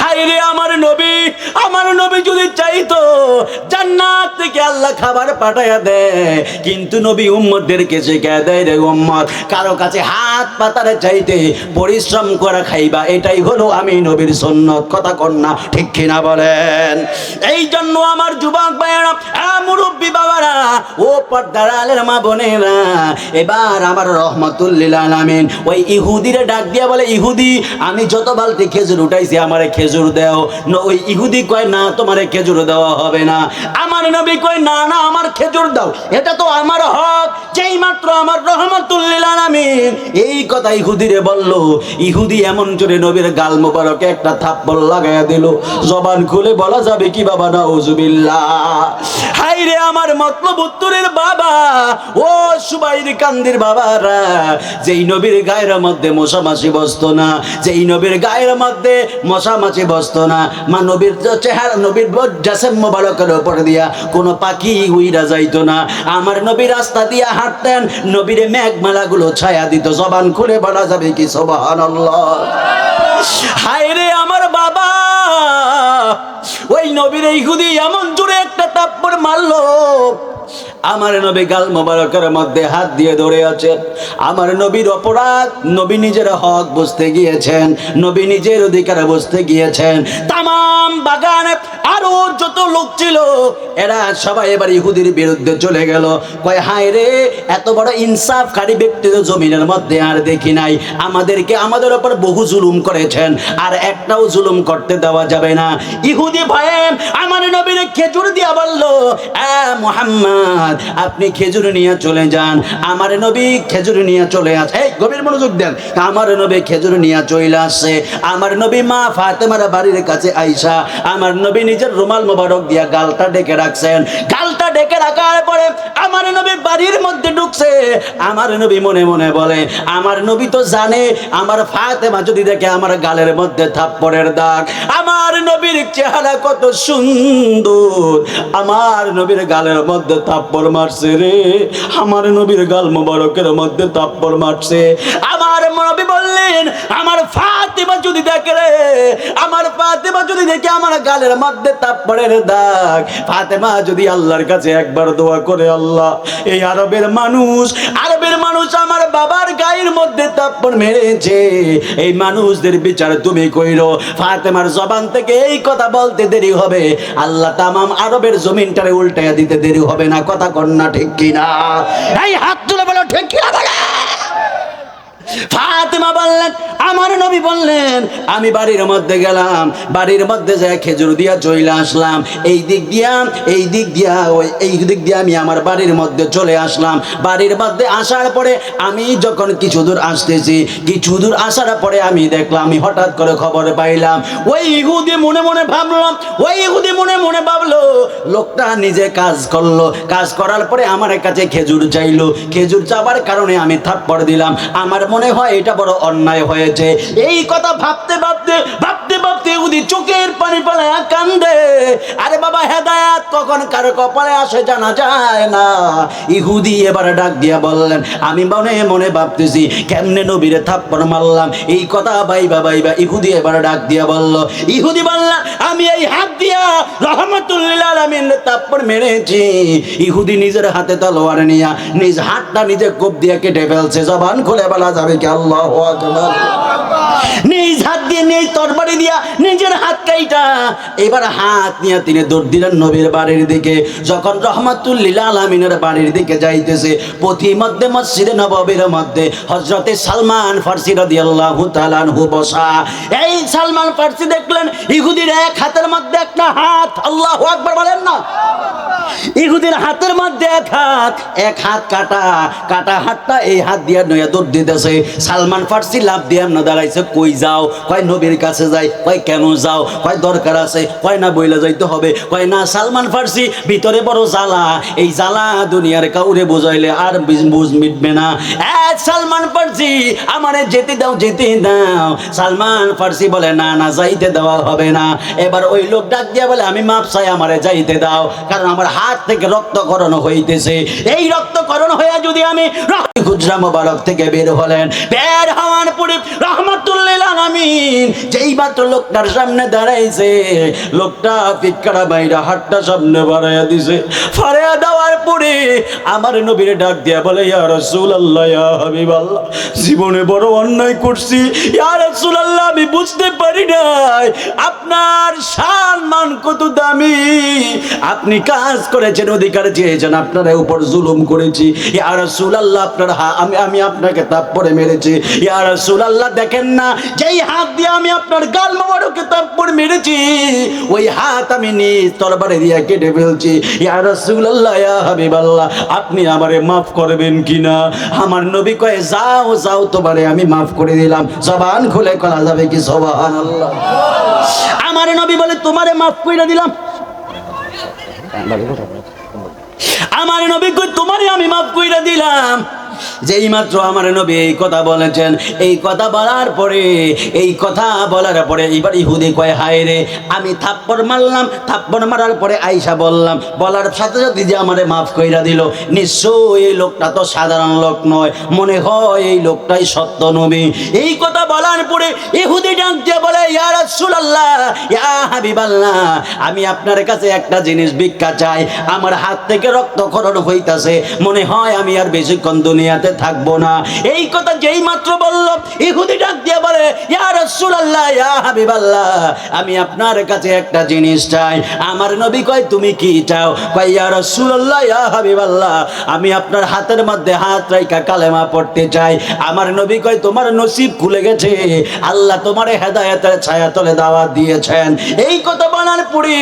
হায়রে আমার নবী যদি চাইতো জান্নাত থেকে আল্লাহ খাবার পাঠায়া দেয়, কিন্তু নবী উম্মতদেরকে শিখায় দেয় রে উম্মত, কারো কাছে হাত পাতারে চাইতে পরিশ্রম করা খাইবা, এটাই হলো আমি নবীর সুন্নত। কথা কন না ঠিক কিনা বলেন? এই জন্য আমার যুবক ভাইয়েরা, মুরব্বী বাবারা, ও পর্দার আলের মা বোনেরা, এবার আমার রহমাতুল লিল আলামিন ওই ইহুদিরে ডাক দিয়া বলে ইহুদি, আমি যত বালতি খেজুর উঠাইছি আমারে খেজুর দাও। ওই ইহুদি কয় না তোমারে খেজুর দেওয়া হবে না। আমার নবী কয় না না আমার খেজুর দাও, এটা তো আমার হক। যেই মাত্র আমার রহমাতুল লিল আলামিন এই কথা ইহুদিরে বলল, ইহুদি এমন জোরে নবীর গাল মোবারকে একটা থাপ্পড় লাগায়া দিল। জবান খুলে বলা যাবে কি বাবা? নাউজুবিল্লাহ। হায়রে আমার মতলব উত্তরের বাবা, ও সুবাইর কান্দির বাবারা, যেই নবীর গায়ের মধ্যে মশা মাছি বসতো না, যেই নবীর গায়ের মধ্যে মশা মাছি বসতো না, মা নবীর চেহারা নবীর জাসেম মোবারকের উপর দিয়া কোনো পাখি উইরা যাইতো না। আমার নবী রাস্তা দিয়া হাঁটতেন, নবীর মেঘমালাগুলো ছায়া দিত। জবান খুলে বলা যাবে কি সুবহানাল্লাহ? হায়রে আমার বাবা, ওই নবীর ইহুদি এমন জোরে একটা থাপ্পড় মারলো, আমার নবী গাল মোবারকের মধ্যে হাত দিয়ে ধরে আছেন। আমার নবীর অপরাধ, নবী নিজের হক বুঝতে গিয়েছেন, নবী নিজের অধিকার বুঝতে গিয়েছেন। তামাম বাগানে আরো যত লোক ছিল এরা সবাই এবার ইহুদির বিরুদ্ধে চলে গেল। কয় হায় রে, এত বড় ইনসাফকারী ব্যক্তি তো জমিনের মধ্যে আর দেখি নাই। আমাদেরকে আমাদের উপর বহু জুলুম করেছেন, আর একটাও জুলুম করতে দেওয়া যাবে না। ইহুদি ভয়ে আমার নবীর খেজুর দিয়া বলল, মুহাম্মদ মুহাম্মদ আপনি খেজুর নিয়ে চলে যান। আমার নবী খেজুর নিয়ে চলে আসে, এই গভীর মনোযোগ দেন, আমার নবী খেজুর নিয়ে চলে আসছে। আমার নবী মা ফাতেমার বাড়ির কাছে আইসা আমার নবী নিজের রুমাল মোবারক দিয়া গালটা ডেকে রাখছেন। গালটা ডেকে রাখার পরে আমার নবী বাড়ির মধ্যে ঢুকছে। আমার নবী মনে মনে বলে, আমার নবী তো জানে আমার ফাতেমা যদি দেখে আমার গালের মধ্যে থাপ্পড়ের দাগ, আমার নবীর চেহারা কত সুন্দর, আমার নবীর গালের মধ্যে থাপ্পড় মারছে রে, আমার নবীর গাল মোবারকের মধ্যে থাপ্পড় মারছে। আমার নবী বললেন, আমার ফাতেমা যদি দেখে রে, আমার ফাতেমা যদি দেখে আমার গালের মধ্যে থাপ্পড়ের দাগ, ফাতেমা যদি আল্লাহর কাছে একবার দোয়া করে, আল্লাহ এই আরবের মানুষ আমার বাবার গায়ের মধ্যে থাপ্পড় মেরেছে, এই মানুষদের বিচার তুমি কইরো। ফাতেমার জবান থেকে এই কথা বলতে দেরি হবে, আল্লাহ তামাম আরবের জমিনটারে উল্টাইয়া দিতে দেরি হবে না। কথা কন না ঠিক কিনা? এই হাত তুলে বলো ঠিক কিনা বলে। ফাতেমা বললেন, আমার নবী বললেন, আমি বাড়ির মধ্যে গেলাম, বাড়ির মধ্যে যায় খেজুর দিয়া চলে আসলাম, এই দিক দিয়া আমি আমার বাড়ির মধ্যে চলে আসলাম। বাড়ির মধ্যে আসার পরে আমি যখন কিছু দূর আসতেছি, কিছু দূর আসার পরে আমি দেখলাম, আমি হঠাৎ করে খবর পাইলাম, ওই ইহুদি মনে মনে ভাবলো লোকটা নিজে কাজ করলো, কাজ করার পরে আমার কাছে খেজুর চাইলো, খেজুর চাওয়ার কারণে আমি থাপ্পড় দিলাম, আমার মনে হয় এটা বড় অন্যায় হয়েছে। এই কথা ভাবতে ইহুদি চোখের পানি ফেলে কান্দে। আরে বাবা, হেদায়েত কখন কার কপালে আসে জানা যায় না। ইহুদি এবার ডাক দিয়া বললেন, আমি মনে মনে ভাবতেছি কেমনে নবীরে থাপ্পড় মারলাম, এই কথা বাইবা ইহুদি এবার ডাক দিয়া বলল, ইহুদি বললেন, আমি এই হাত দিয়া রহমাতুল লিল আলামিন থাপ্পড় মেরেছি। ইহুদি নিজের হাতে তলোয়ার নিয়া নিজ হাতটা নিজে কোপ দিয়ে কেটে ফেলছে। জবান খুলে বলা যাবে কি আল্লাহু আকবার? নিজ হাত দিয়ে নিয়ে তরবারি দিয়া নিজের হাত কাইটা এবার হাত নিয়ে তিনি দৌড় দিলেন নবীর বাড়ির দিকে। যখন রহমাতুল লিল আলামিনের বাড়ির দিকে যাইতেছে, পথি মধ্যে মসজিদে নববীর মধ্যে হযরতে সালমান ফারসি রাদিয়াল্লাহু তাআলা আনহু বসা। এই সালমান ফারসি দেখলেন ইহুদির এক হাতের মধ্যে একটা হাত, আল্লাহু আকবার বলেন না। ইহুদির হাতের মধ্যে এক হাত কাটা হাতটা এই হাত দিয়ে নয়া দৌড় দিতেছে। সালমান ফারসি লাভ দিয়ে না দাঁড়াইছে, কই যাও? কয় নবীর কাছে যাই। কয় কেন যাও? কয় দরকার আছে। কয় না বইলা যাইতে হবে। কয় না সালমান ফারসি ভিতরে বড় জ্বালা, এই জ্বালা দুনিয়ার কাউরে বোঝাইলে আর বুঝ মিটবে না। সালমান ফারসি আমারে যেতে দাও। সালমান ফারসি বলে, না যাইতে দেওয়া হবে না। এবার ওই লোক ডাক দিয়া বলে, আমি মাপ চাই, আমারে যাইতে দাও, কারণ আমার হাত থেকে রক্তকরণ হইতেছে। এই রক্তকরণ হয়ে যদি আমি হুজরা মোবারক থেকে বের হলেন, বের হওয়ার পরে রহমাতুল লিল আলামিন যেই মাত্র লোকটার সামনে দাঁড়াইছে, লোকটা পিটকারা বাইরা হাতটা সামনে বাড়াইয়া দিছে। ফাড়াইয়া দেওয়ার পরে আমার নবীরে ডাক দিয়া বলে, ইয়া রাসূলুল্লাহ, ইয়া হাবিবাল্লাহ, জীবনে বড় অন্যায় করছি, ইয়া রাসূলুল্লাহ, আমি বুঝতে পারি নাই আপনার সম্মান কত দামি। আপনি কাজ করেছেন, অধিকার চেয়েছেন, আপনার উপর জুলুম করেছি, ইয়া রাসূলুল্লাহ, আমি আপনাকে থাপ্পড়ে মেরেছি। ইয়া রাসূলুল্লাহ, দেখেন না যেই হাত দিয়ে আমি আপনার গাল মোবারকে থাপ্পড় মেরেছি, ওই হাত আমি নিজ তরবারি দিয়ে কেটে ফেলছি। ইয়া রাসূলুল্লাহ, ইয়া হাবিবাল্লাহ, আপনি আমারে মাফ করবেন কিনা? আমার নবী কয়, যাও তোমারে আমি মাফ করে দিলাম। জবান খুলে কলা যাবে কি সুবহানাল্লাহ? আমার নবী বলে, তোমারে মাফ করে দিলাম। আমার নবী কই, তোমারে আমি মাফ কইরা দিলাম। যেই মাত্র আমার নবী এই কথা বলেছেন, এই কথা বলার পরে এবার ইহুদি কয়, হায় রে, আমি থাপ্পড় মারলাম, থাপ্পড় মারার পরে আইসা বলার সাথে সাথে যে আমারে মাফ কইরা দিল। নিশ্চয় এই লোকটা তো সাধারণ লোক নয়, মনে হয় এই লোকটাই সত্য নবী। এই কথা বলার পরে ইহুদি ডাক দিয়ে বলে, ইয়া রাসূলুল্লাহ, ইয়া হাবিবাল্লাহ, আমি আপনার কাছে একটা জিনিস ভিক্ষা চাই। আমার হাত থেকে রক্তক্ষরণ হইতাছে, মনে হয় আমি আর বেশিক্ষণ দুনিয়াতে থাকবো না। এই কথা যেই মাত্র বলল, ইহুদি ডাক দিয়ে বলে, ইয়া রাসূলুল্লাহ, ইয়া হাবিবাল্লাহ, আমি আপনার কাছে একটা জিনিস চাই। আমার নবী কয়, তুমি কি চাও? কয়, ইয়া রাসূলুল্লাহ, ইয়া হাবিবাল্লাহ, আমি আপনার হাতের মধ্যে হাত রাইখা কালেমা পড়তে চাই। আমার নবী কয়, তোমার নসিব খুলে গেছে, আল্লাহ তোমার হেদায়েতের ছায়াতলে দাওয়াত দিয়েছেন। এই কথা বলার পরে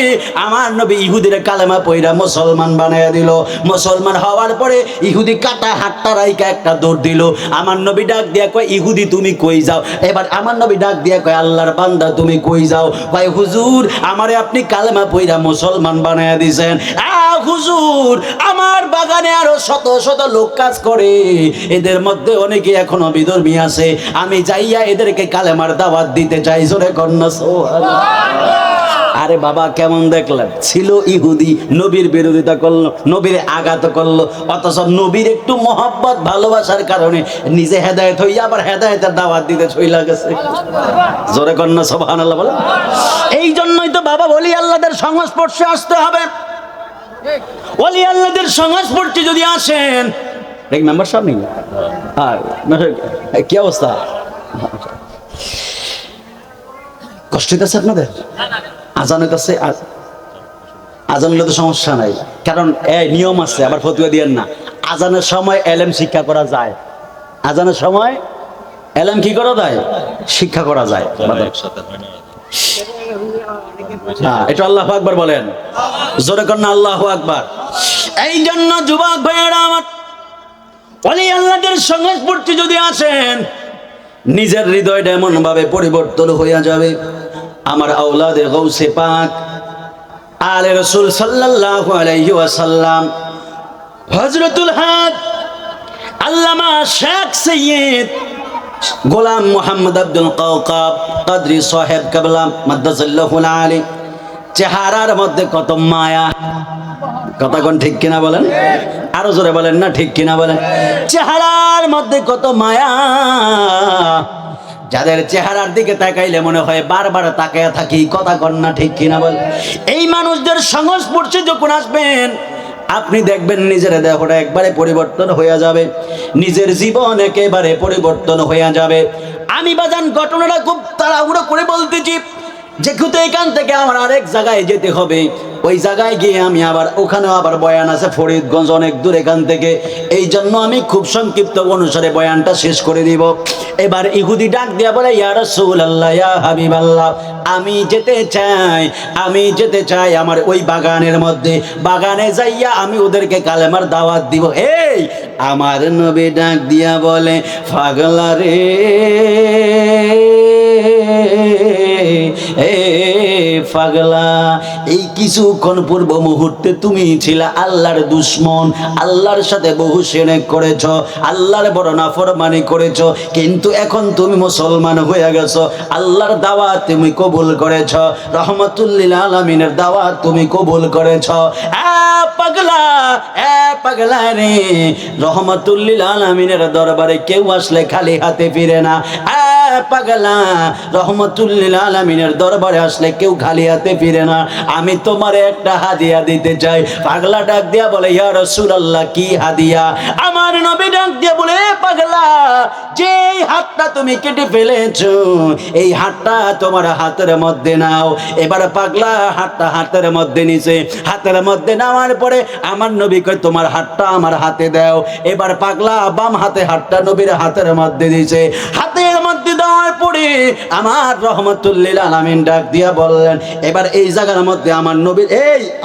আমার নবী ইহুদির কালেমা পয়রা মুসলমান বানায়া দিল। মুসলমান হওয়ার পরে ইহুদি কাটা হাতটা রাইখা একটা দৌড় দিল। আমার নবী ডাক দিয়া কয়, ইহুদি তুমি কই যাও? এবার আমার নবী ডাক দিয়া কয়, আল্লাহর বান্দা তুমি কই যাও? কয়, হুজুর আমারে আপনি কালেমা পয়রা মুসলমান বানায়া দিয়েছেন। হুজুর আমার বাগানে আরো শত শত লোক কাজ করে, এদের মধ্যে অনেকে এখনো বিধর্মী আছে, আমি যাইয়া এদেরকে কালেমার দাওয়াত দিতে চাই। জোরে কন্যা সুবহানাল্লাহ। আরে বাবা, কেমন দেখলেন? ছিল ইহুদি, নবীর বিরোধিতা করলো, নবীর আঘাত করলো, অথচ নবীর একটু মহব্বত ভালোবাসার কারণে নিজে হেদায়েত হইয়া আবার হেদায়েতের দাওয়াত দিতে চইলা গেছে। জোরে কন্যা সুবহানাল্লাহ বলে। এই জন্যই তো বাবা বলি আল্লাহদের সংস্পর্শে আসতে হবে। ওলি আল্লাহদের সংস্পর্শে যদি আসেন, মেম্বার সাহেব নেই, কি অবস্থা? কষ্ট হইতেছে আপনাদের? আজান হইতেছে, আজান হলে তো সমস্যা নাই, কারণ নিয়ম আছে, আবার ফতুয়া দিয়েন না। আজানের সময় এলেম শিক্ষা করা যায়, আজানের সময় এলেম কি করা যায়? শিক্ষা করা যায়। এটা আল্লাহু আকবার বলেন, জোরে কর না আল্লাহু আকবার। এই জন্য যুবক ভাইয়েরা আমার, ওলি আল্লাহদের সংস্পর্শে যদি আসেন, নিজের হৃদয়টা এমন ভাবে পরিবর্তন হইয়া যাবে। আমার আওলাদে গৌসে পাক আলে রাসূল সাল্লাল্লাহু আলাইহি ওয়াসাল্লাম হযরতুল হাদ আল্লামা শেখ সৈয়দ গোলাম মোহাম্মদ আব্দুল কাওকাব কাদরি সাহেব কাবলা মাদ্দাসাল্লাহুল আলী, চেহারার মধ্যে কত মায়া, কথা কোন ঠিক কিনা বলেন? আরো জোরে বলেন না, ঠিক কিনা বলেন? চেহারার মধ্যে কত মায়া, যাদের চেহারার দিকে তাকাইলে মনে হয় বারবার তাকায়া থাকি, কথা কন না, ঠিক কিনা বলেন? এই মানুষদের সংস্পর্শে যখন আসবেন, আপনি দেখবেন নিজের দেহটা একবারে পরিবর্তন হয়ে যাবে, নিজের জীবন একেবারে পরিবর্তন হয়ে যাবে। আমি বাজান ঘটনাটা খুব তাড়াহুড়ো করে বলতেছি, যেহেতু এখান থেকে আমার আরেক জায়গায় যেতে হবে, ওই জায়গায় গিয়ে আমি আবার ওখানেও আবার বয়ান আছে ফরিদগঞ্জ, অনেক দূর এখান থেকে। এই জন্য আমি খুব সংক্ষিপ্ত অনুসারে বয়ানটা শেষ করে দিব। এবার ইহুদি ডাক দিয়া বলে, ইয়া রাসূলুল্লাহ, ইয়া হাবিবাল্লাহ, আমি যেতে চাই, আমি যেতে চাই আমার ওই বাগানের মধ্যে, বাগানে যাইয়া আমি ওদেরকে কালেমার দাওয়াত দিব। এই আমার নবী ডাক দিয়া বলে, পাগলা রে, এ পাগলা, এই কিছুক্ষণ পূর্ব মুহূর্তে তুমি ছিলা আল্লাহর দুশ্মন, আল্লাহর সাথে বহু শিরক করেছ, আল্লাহর বড় নাফরমানি করেছ, কিন্তু এখন তুমি মুসলমান হয়ে গেছো, আল্লাহর দাওয়াত তুমি কবুল করেছ, রহমাতুল লিল আলামিনের দাওয়াত তুমি কবুল করেছ। পাগলা, পাগলা রে, রহমাতুল লিল আলামিনের দরবারে কেউ আসলে খালি হাতে ফিরে না। পাগলা, রহমাতুল লিল আলামিনের দরবারে আসলে কেউ খালি হাতে ফিরে না। আমি তোমার একটা হাদিয়া দিতে চাই। পাগলা ডাক দিয়া বলে, ইয়া রাসূলুল্লাহ, কি হাদিয়া? আমার নবী ডাক দিয়া বলে, পাগলা, যে হাতটা তুমি কেটে ফেলেছো, এই হাতটা তোমার হাতের মধ্যে নাও। এবার পাগলা হাতটা হাতের মধ্যে নিছে, হাতের মধ্যে নেওয়ার পরে আমার নবী কয়, তোমার হাতটা আমার হাতে দাও। এবার পাগলা বাম হাতে হাতটা নবীর হাতের মধ্যে দিছে, হাতের মধ্যে দেওয়ার পরে আমার রহমাতুল লিল আলামিন ডাক দিয়া বললেন, এবার এই জায়গার মধ্যে আমার নবী,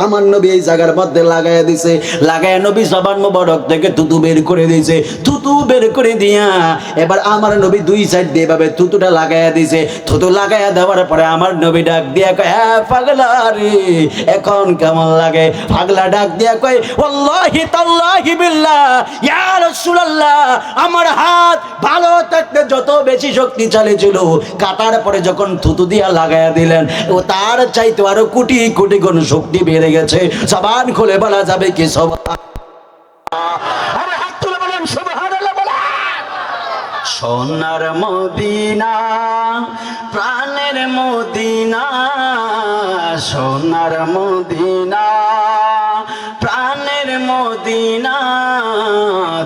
আমার নবী এই জায়গার মধ্যে লাগাইয়া দিছে, লাগাইয়া নবী জবান মোবারক থেকে থুতু বের করে দিয়েছে, থুতু বের করে দিয়া এবার আমার নবী দুই সাইড দিয়ে ভাবে থুতুটা লাগাইয়া দিছে। থুতু লাগাইয়া দেওয়ার পরে আমার নবী ডাক দিয়া কয়, পাগলা রে, এখন কেমন লাগে? পাগলা ডাক দিয়া কয়, ওয়াল্লাহি তাল্লাহি বিল্লাহ, ইয়া রাসূলুল্লাহ, আমার হাত ভালো থাকতে যত বেশি শক্তিশালী ছিল, কাটার পরে যখন থুতু দিয়া লাগাইয়া দিলেন, ও তার চাইতে আরো কোটি কোটি গুণ শক্তি বেড়ে গেছে। জবান খুলে বলা যাবে কি সোনার মদিনা, প্রাণের মদিনা, সোনার মদিনা, প্রাণের মদিনা,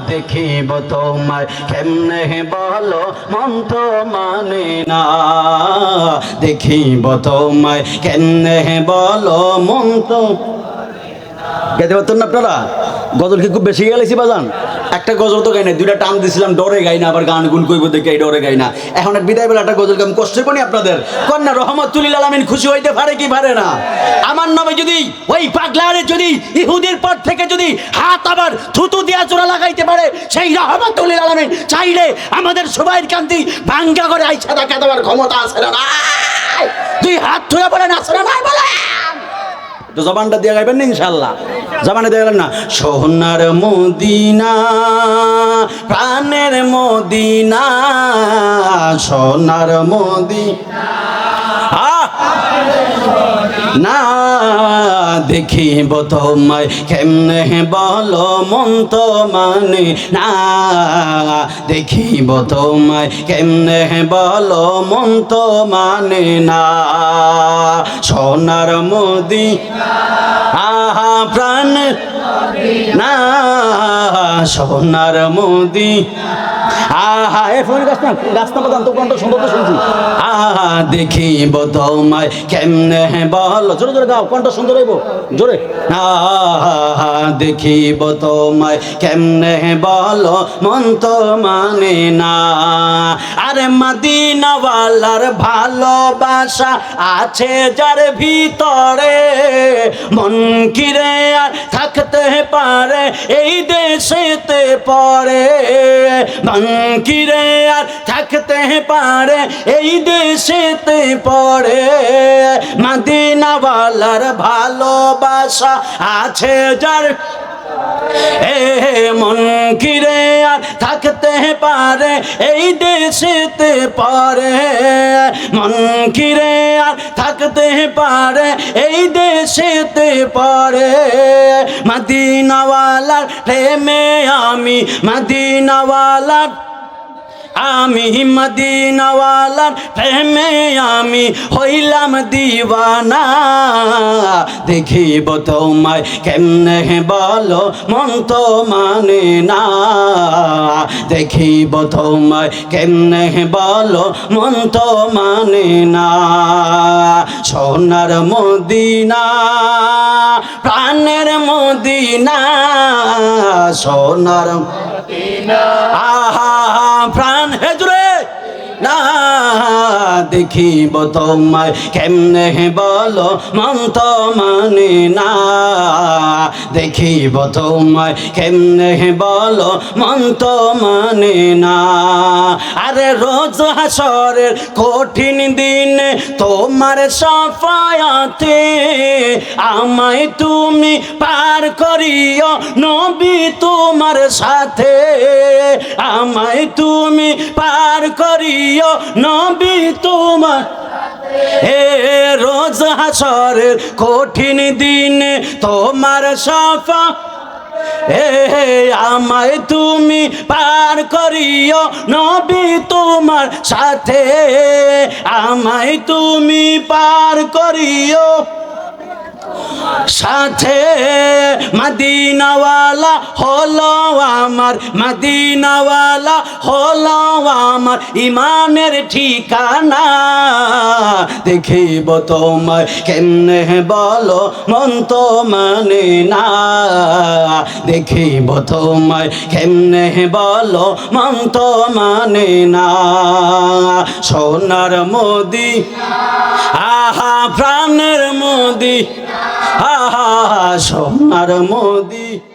দেখিব তোমায় কেমনে বলো মন তো মানে না, দেখিব তোমায় কেমনে বলো মন তো। গাইতে পারতেন না আপনারা? গজল কি খুব বেশি গেলেছি বাজান? একটা গজল তো গাই না, দুইটা টান দিছিলাম, ডরে গাই না, আবার গান গুন কইব দেখে ডরে গাই না। এখন এক বিদায় বেলা একটা গজল গাম, কষ্ট করি আপনাদের কন্যা রহমতুল্লিল আলামিন খুশি হইতে পারে কি পারে না? আমার নামে যদি ওই পাগলারে যদি ইহুদির পর থেকে যদি হাত আবার থুতু দিয়া জোড়া লাগাইতে পারে, সেই রহমতুল্লিল আলামিন চাইলে আমাদের সবাই কান্তি ভাঙ্গা করে আইসা দেখা দেওয়ার ক্ষমতা আছে না? দুই হাত ধরে বলেন আছে না নাই বলে তো জবানটা দিয়ে গাইবেন না ইনশাল্লাহ? জবানে দিয়ে গেলেন না? সোনার মদিনা প্রাণের মদিনা, সোনার মদিনা না, দেখিব তোমায় কেমনে বলো মন তো মানে না, দেখিব তোমায় কেমনে বলো মন তো মানে না, সোনার মদিনা আহা প্রাণ না, সোনার মদিনা আহা এ ফোন গাছ না, গাছ না বাদাম তো কণ্ঠ সুন্দর তো শুনছি। আহা দেখিব তোমায় কেমনে বলো, জোরে জোরে গাও, কণ্ঠ সুন্দর হইব জোরে। আহা দেখিব তোমায় কেমনে বলো মন তো মানে না, আরে মদিনাওয়ালার ভালোবাসা আছে যার ভিতরে, মন কিরে আর থাকতে পারে এই দেশেতে পরে, মন কিরে আর থাকতে পারে এই দেশেতে পরে, মদিনাওয়ালার ভালোবাসা আছে যার মন কিরে আর থাকতে পারে এই দেশেতে পরে, মন কিরে আর থাকতে পারে এই দেশেতে পরে, মদিনাওয়ালার প্রেমে আমি মদিনাওয়ালার আমি মদিনাওয়ালার প্রেমে আমি হইলাম দিওয়ানা, দেখিব তোমায় কেমনে বলো মন তো মানে না, দেখিব তোমায় কেমনে বলো মন তো মানে না, সোনার মদিনা প্রাণের মদিনা, সোনার মদিনা আহা প্রাণ হেজরে না, দেখিব তোমায় কেমনে বলো মন তো মানে না, দেখিব তোমায় কেমনে বলো মন তো মানে না, আরে রোজ হাসরের কঠিন দিনে তোমার সাফায়াতে আমায় তুমি পার করিও নবী তোমার সাথে, আমায় তুমি পার করিও নবী তোমার রোজ হাসরের কঠিন দিনে তোমার সাফা আমায় তুমি পার করিও নবী তোমার সাথে, আমায় তুমি পার করিও সাথে, মদিনাওয়ালা হলো আমার মদিনাওয়ালা হলো আমার ইমানের ঠিকানা, দেখিব তোমায় কেমনে বলো মন তো মানে না, দেখিব তোমায় কেমনে বলো মন তো মানে না, সোনার মদিনা আহা প্রাণের মদিনা আহা সোনার মদিনা।